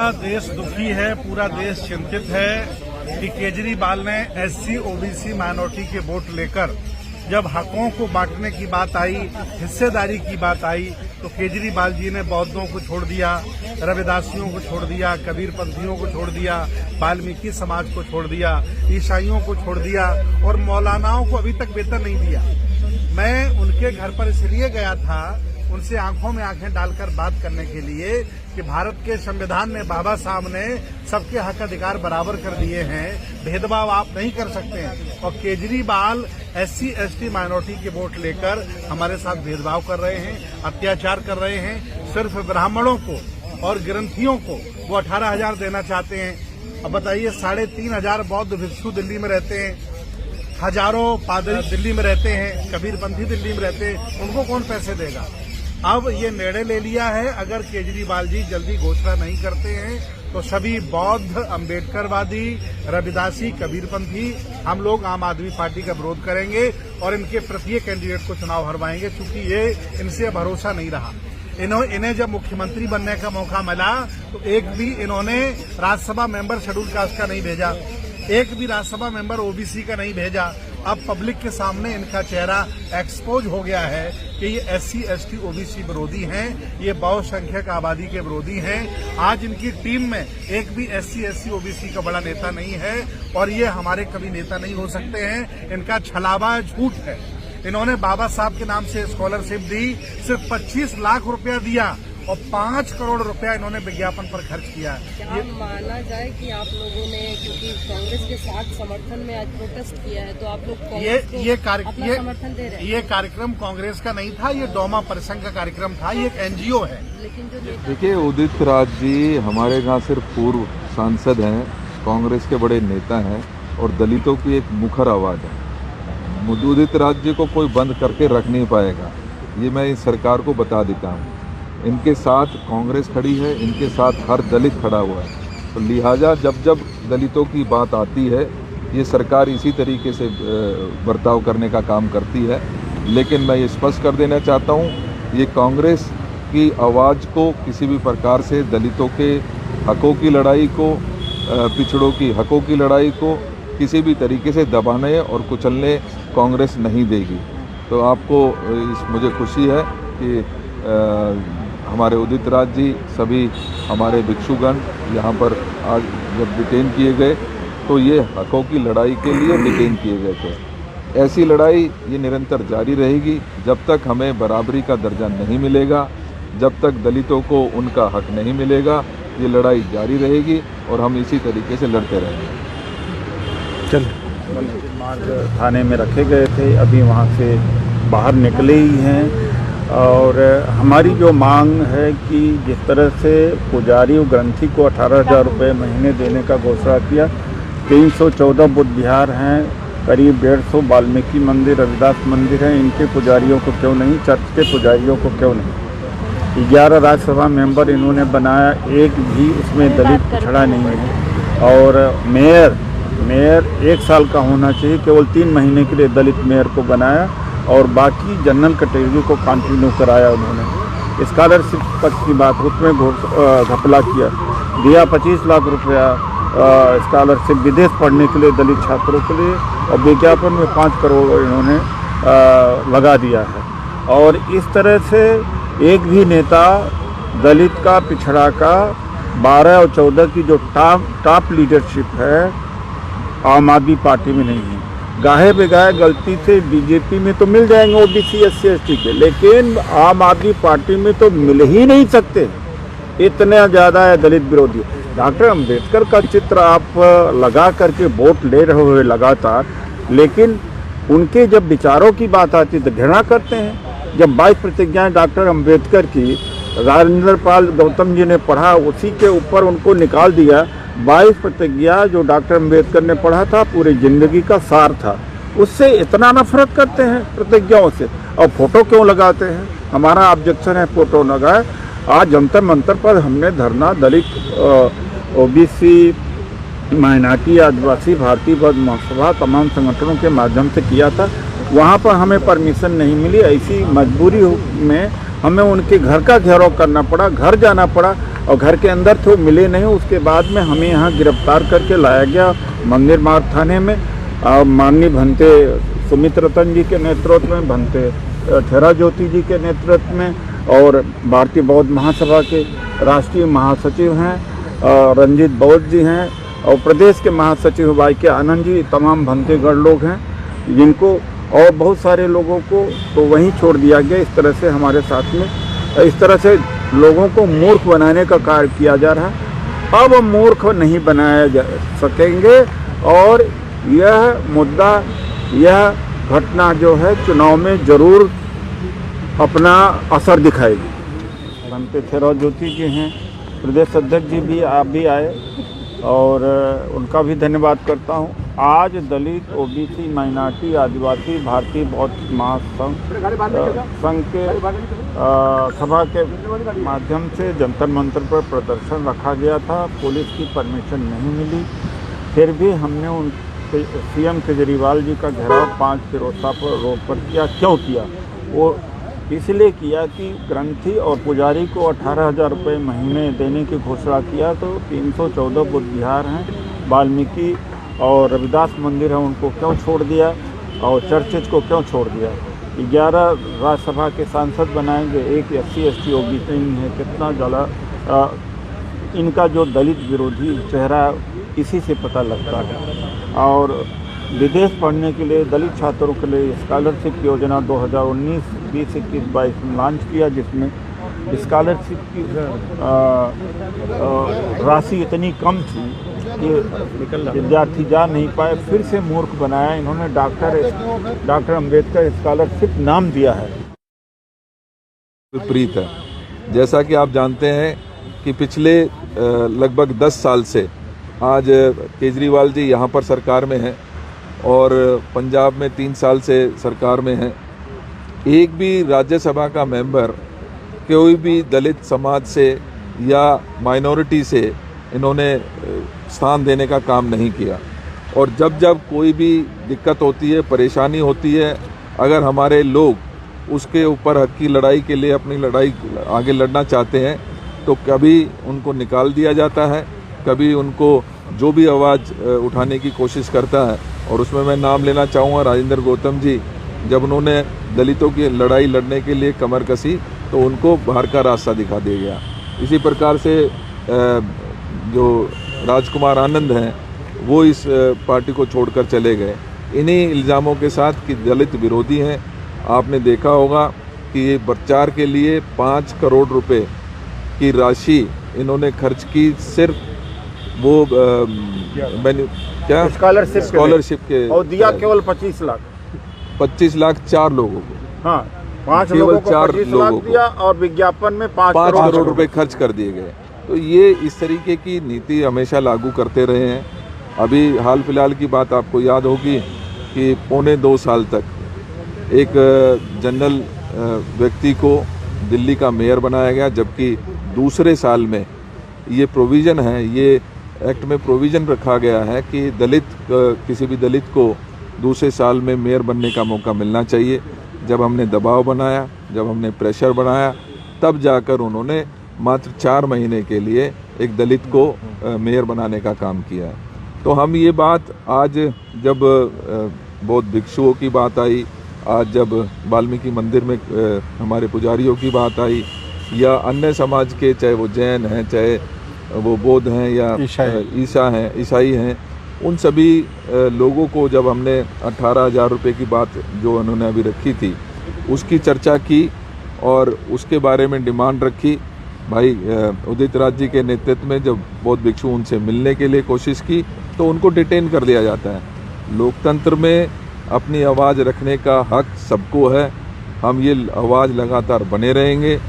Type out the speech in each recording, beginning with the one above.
पूरा देश दुखी है, पूरा देश चिंतित है कि केजरीवाल ने एससी ओबीसी माइनॉरिटी के वोट लेकर जब हकों को बांटने की बात आई, हिस्सेदारी की बात आई, तो केजरीवाल जी ने बौद्धों को छोड़ दिया, रविदासियों को छोड़ दिया, कबीरपंथियों को छोड़ दिया, वाल्मीकि समाज को छोड़ दिया, ईसाइयों को छोड़ दिया और मौलानाओं को अभी तक वेतन नहीं दिया। मैं उनके घर पर इसलिए गया था, उनसे आंखों में आंखें डालकर बात करने के लिए कि भारत के संविधान में बाबा साहब ने सबके हक अधिकार बराबर कर दिए हैं, भेदभाव आप नहीं कर सकते हैं। और केजरीवाल एससी एसटी माइनॉरिटी के वोट लेकर हमारे साथ भेदभाव कर रहे हैं, अत्याचार कर रहे हैं। सिर्फ ब्राह्मणों को और ग्रंथियों को वो 18,000 देना चाहते हैं। अब बताइए, 3,500 बौद्ध भिक्षु दिल्ली में रहते हैं, हजारों पादरी दिल्ली में रहते हैं, कबीरपंथी दिल्ली में रहते हैं, उनको कौन पैसे देगा? अब ये निर्णय ले लिया है, अगर केजरीवाल जी जल्दी घोषणा नहीं करते हैं तो सभी बौद्ध, अम्बेडकरवादी, रविदासी, कबीरपंथी हम लोग आम आदमी पार्टी का विरोध करेंगे और इनके प्रत्येक कैंडिडेट को चुनाव हरवाएंगे, क्योंकि ये इनसे भरोसा नहीं रहा। इन्हें जब मुख्यमंत्री बनने का मौका मिला तो एक भी इन्होंने राज्यसभा मेंबर शेड्यूल कास्ट का नहीं भेजा, एक भी राज्यसभा मेंबर ओबीसी का नहीं भेजा। अब पब्लिक के सामने इनका चेहरा एक्सपोज हो गया है कि ये एससी एसटी ओबीसी विरोधी हैं, ये बहुसंख्यक आबादी के विरोधी हैं। आज इनकी टीम में एक भी एससी एसटी ओबीसी का बड़ा नेता नहीं है और ये हमारे कभी नेता नहीं हो सकते हैं। इनका छलावा झूठ है। इन्होंने बाबा साहब के नाम से स्कॉलरशिप दी, सिर्फ 25 लाख रुपया दिया और 5 करोड़ रुपया इन्होंने विज्ञापन पर खर्च किया। क्या माना जाए कि आप लोगों ने, क्योंकि कांग्रेस के साथ समर्थन में आज प्रोटेस्ट किया है, तो आप लोग अपना समर्थन दे रहे हैं? ये कार्यक्रम कांग्रेस का नहीं था, ये डोमा परिसंघ का कार्यक्रम था, ये एक एनजीओ है। लेकिन जो देखिए, उदित राज जी हमारे यहाँ सिर्फ पूर्व सांसद हैं, कांग्रेस के बड़े नेता हैं और दलितों की एक मुखर आवाज़ है। उदित राज जी को कोई बंद करके रख नहीं पाएगा, ये मैं इस सरकार को बता देता हूँ। इनके साथ कांग्रेस खड़ी है, इनके साथ हर दलित खड़ा हुआ है, तो लिहाजा जब जब दलितों की बात आती है ये सरकार इसी तरीके से बर्ताव करने का काम करती है। लेकिन मैं ये स्पष्ट कर देना चाहता हूँ, ये कांग्रेस की आवाज़ को किसी भी प्रकार से दलितों के हकों की लड़ाई को, पिछड़ों की हकों की लड़ाई को किसी भी तरीके से दबाने और कुचलने कांग्रेस नहीं देगी। तो आपको मुझे खुशी है कि हमारे उदित राज जी, सभी हमारे भिक्षुगण यहाँ पर आज जब डिटेन किए गए तो ये हकों की लड़ाई के लिए डिटेन किए गए थे। ऐसी लड़ाई ये निरंतर जारी रहेगी जब तक हमें बराबरी का दर्जा नहीं मिलेगा, जब तक दलितों को उनका हक नहीं मिलेगा, ये लड़ाई जारी रहेगी और हम इसी तरीके से लड़ते रहेंगे। थाने में रखे गए थे, अभी वहाँ से बाहर निकले ही हैं। और हमारी जो मांग है कि जिस तरह से पुजारी और ग्रंथी को 18,000 रुपये महीने देने का घोषणा किया, 314 बुद्ध विहार हैं, करीब 150 वाल्मीकि मंदिर, रविदास मंदिर हैं, इनके पुजारियों को क्यों नहीं, चर्च के पुजारियों को क्यों नहीं? 11 राज्यसभा मेंबर इन्होंने बनाया, एक भी उसमें दलित पिछड़ा नहीं है। और मेयर 1 साल का होना चाहिए, केवल 3 महीने के लिए दलित मेयर को बनाया और बाकी जनरल कैटेगरी को कंटिन्यू कराया उन्होंने। स्कॉलरशिप तक की बात, उसमें घपला किया, दिया 25 लाख रुपया स्कॉलरशिप विदेश पढ़ने के लिए दलित छात्रों के लिए, और विज्ञापन में 5 करोड़ इन्होंने लगा दिया है। और इस तरह से एक भी नेता दलित का, पिछड़ा का 12 और 14 की जो टॉप लीडरशिप है आम आदमी पार्टी में नहीं है। गाहे बेगाहे गलती से बीजेपी में तो मिल जाएंगे ओबीसी एससी एसटी के, लेकिन आम आदमी पार्टी में तो मिल ही नहीं सकते, इतने ज़्यादा है दलित विरोधी। डॉक्टर अम्बेडकर का चित्र आप लगा करके वोट ले रहे हो लगातार, लेकिन उनके जब विचारों की बात आती तो घृणा करते हैं। जब 22 प्रतिज्ञाएं डॉक्टर अम्बेडकर की राजेंद्र पाल गौतम जी ने पढ़ा, उसी के ऊपर उनको निकाल दिया। 22 प्रतिज्ञा जो डॉक्टर अम्बेडकर ने पढ़ा था पूरी जिंदगी का सार था, उससे इतना नफरत करते हैं प्रतिज्ञाओं से। और फोटो क्यों लगाते हैं? हमारा ऑब्जेक्शन है फोटो लगाए। आज जंतर मंतर पर हमने धरना दलित, ओबीसी, माइनॉरिटी, आदिवासी, भारतीय बौद्ध महासभा तमाम संगठनों के माध्यम से किया था। वहाँ पर हमें परमिशन नहीं मिली, ऐसी मजबूरी में हमें उनके घर का घेराव करना पड़ा, घर जाना पड़ा। और घर के अंदर थे, वो मिले नहीं। उसके बाद में हमें यहाँ गिरफ्तार करके लाया गया मंदिर मार्ग थाने में। माननीय भंते सुमित रतन जी के नेतृत्व में, भंते ठेरा ज्योति जी के नेतृत्व में, और भारतीय बौद्ध महासभा के राष्ट्रीय महासचिव हैं रंजीत बौद्ध जी हैं, और प्रदेश के महासचिव वाई के आनंद जी, तमाम भंतेगढ़ लोग हैं, जिनको और बहुत सारे लोगों को तो वहीं छोड़ दिया गया। इस तरह से हमारे साथ में इस तरह से लोगों को मूर्ख बनाने का कार्य किया जा रहा है। अब मूर्ख नहीं बनाया जा सकेंगे, और यह मुद्दा, यह घटना जो है चुनाव में जरूर अपना असर दिखाएगी। भंते ठेरा ज्योति जी हैं, प्रदेश अध्यक्ष जी भी, आप भी आए, और उनका भी धन्यवाद करता हूं। आज दलित, ओबीसी, माइनॉरिटी, आदिवासी भारतीय बौद्ध महासंघ संघ के सभा के माध्यम से जंतर मंतर पर प्रदर्शन रखा गया था। पुलिस की परमिशन नहीं मिली, फिर भी हमने उन सीएम केजरीवाल जी का घेराव 5 फिरोजशाह रोड पर किया। क्यों किया? वो इसलिए किया कि ग्रंथी और पुजारी को 18,000 रुपये महीने देने की घोषणा किया, तो 314 बुद्ध विहार हैं, वाल्मीकि और रविदास मंदिर है, उनको क्यों छोड़ दिया, और चर्चेज को क्यों छोड़ दिया। 11 राज्यसभा के सांसद बनाएंगे, एक SC ST OBC नहीं है, कितना ज़्यादा इनका जो दलित विरोधी चेहरा इसी से पता लगता है। और विदेश पढ़ने के लिए दलित छात्रों के लिए स्कॉलरशिप योजना 2019, 20, 21, 22 में लॉन्च किया, जिसमें स्कॉलरशिप की राशि इतनी कम थी कि विद्यार्थी जा नहीं पाए। फिर से मूर्ख बनाया इन्होंने। डॉक्टर अम्बेडकर स्कॉलरशिप नाम दिया है। विपरीत है। जैसा कि आप जानते हैं कि पिछले लगभग 10 साल से आज केजरीवाल जी यहाँ पर सरकार में हैं, और पंजाब में 3 साल से सरकार में हैं। एक भी राज्यसभा का मेंबर कोई भी दलित समाज से या माइनॉरिटी से इन्होंने स्थान देने का काम नहीं किया। और जब जब कोई भी दिक्कत होती है, परेशानी होती है, अगर हमारे लोग उसके ऊपर हक की लड़ाई के लिए अपनी लड़ाई आगे लड़ना चाहते हैं, तो कभी उनको निकाल दिया जाता है, कभी उनको जो भी आवाज़ उठाने की कोशिश करता है। और उसमें मैं नाम लेना चाहूँगा राजेंद्र गौतम जी, जब उन्होंने दलितों की लड़ाई लड़ने के लिए कमर कसी तो उनको बाहर का रास्ता दिखा दिया गया। इसी प्रकार से जो राजकुमार आनंद हैं, वो इस पार्टी को छोड़कर चले गए इन्हीं इल्ज़ामों के साथ कि दलित विरोधी हैं। आपने देखा होगा कि ये प्रचार के लिए 5 करोड़ रुपए की राशि इन्होंने खर्च की, सिर्फ वो क्या स्कॉलरशिप के, और दिया केवल 25 लाख 4 लोगों को। हाँ, 5 लोगों को 25 लाख दिया, और विज्ञापन में 5 करोड़ रुपए खर्च कर दिए गए। तो ये इस तरीके की नीति हमेशा लागू करते रहे हैं। अभी हाल फिलहाल की बात आपको याद होगी कि 1.25 साल तक एक जनरल व्यक्ति को दिल्ली का मेयर बनाया गया, जबकि दूसरे साल में ये प्रोविज़न है, ये एक्ट में प्रोविज़न रखा गया है कि किसी भी दलित को दूसरे साल में मेयर बनने का मौका मिलना चाहिए। जब हमने दबाव बनाया, जब हमने प्रेशर बनाया, तब जाकर उन्होंने मात्र 4 महीने के लिए एक दलित को मेयर बनाने का काम किया है। तो हम ये बात आज जब बौद्ध भिक्षुओं की बात आई, आज जब वाल्मीकि मंदिर में हमारे पुजारियों की बात आई, या अन्य समाज के, चाहे वो जैन हैं, चाहे वो बौद्ध हैं, या ईसाई हैं, उन सभी लोगों को जब हमने 18,000 रुपये की बात जो उन्होंने अभी रखी थी उसकी चर्चा की और उसके बारे में डिमांड रखी, भाई उदित राज जी के नेतृत्व में जब बौद्ध भिक्षु उनसे मिलने के लिए कोशिश की तो उनको डिटेन कर दिया जाता है। लोकतंत्र में अपनी आवाज़ रखने का हक सबको है। हम ये आवाज़ लगातार बने रहेंगे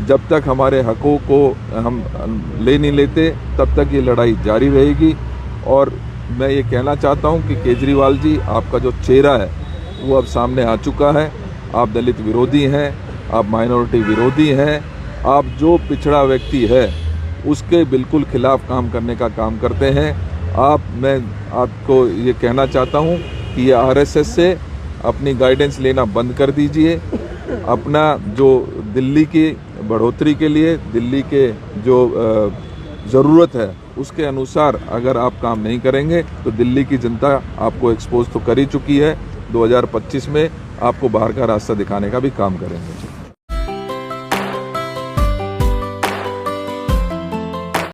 जब तक हमारे हकों को हम ले नहीं लेते, तब तक ये लड़ाई जारी रहेगी। और मैं ये कहना चाहता हूँ कि केजरीवाल जी, आपका जो चेहरा है वो अब सामने आ चुका है। आप दलित विरोधी हैं, आप माइनॉरिटी विरोधी हैं, आप जो पिछड़ा व्यक्ति है उसके बिल्कुल खिलाफ काम करने का काम करते हैं। मैं आपको ये कहना चाहता हूँ कि ये RSS से अपनी गाइडेंस लेना बंद कर दीजिए अपना जो दिल्ली की बढ़ोतरी के लिए, दिल्ली के जो ज़रूरत है उसके अनुसार अगर आप काम नहीं करेंगे तो दिल्ली की जनता आपको एक्सपोज तो कर ही चुकी है। 2025 में आपको बाहर का रास्ता दिखाने का भी काम करेंगे।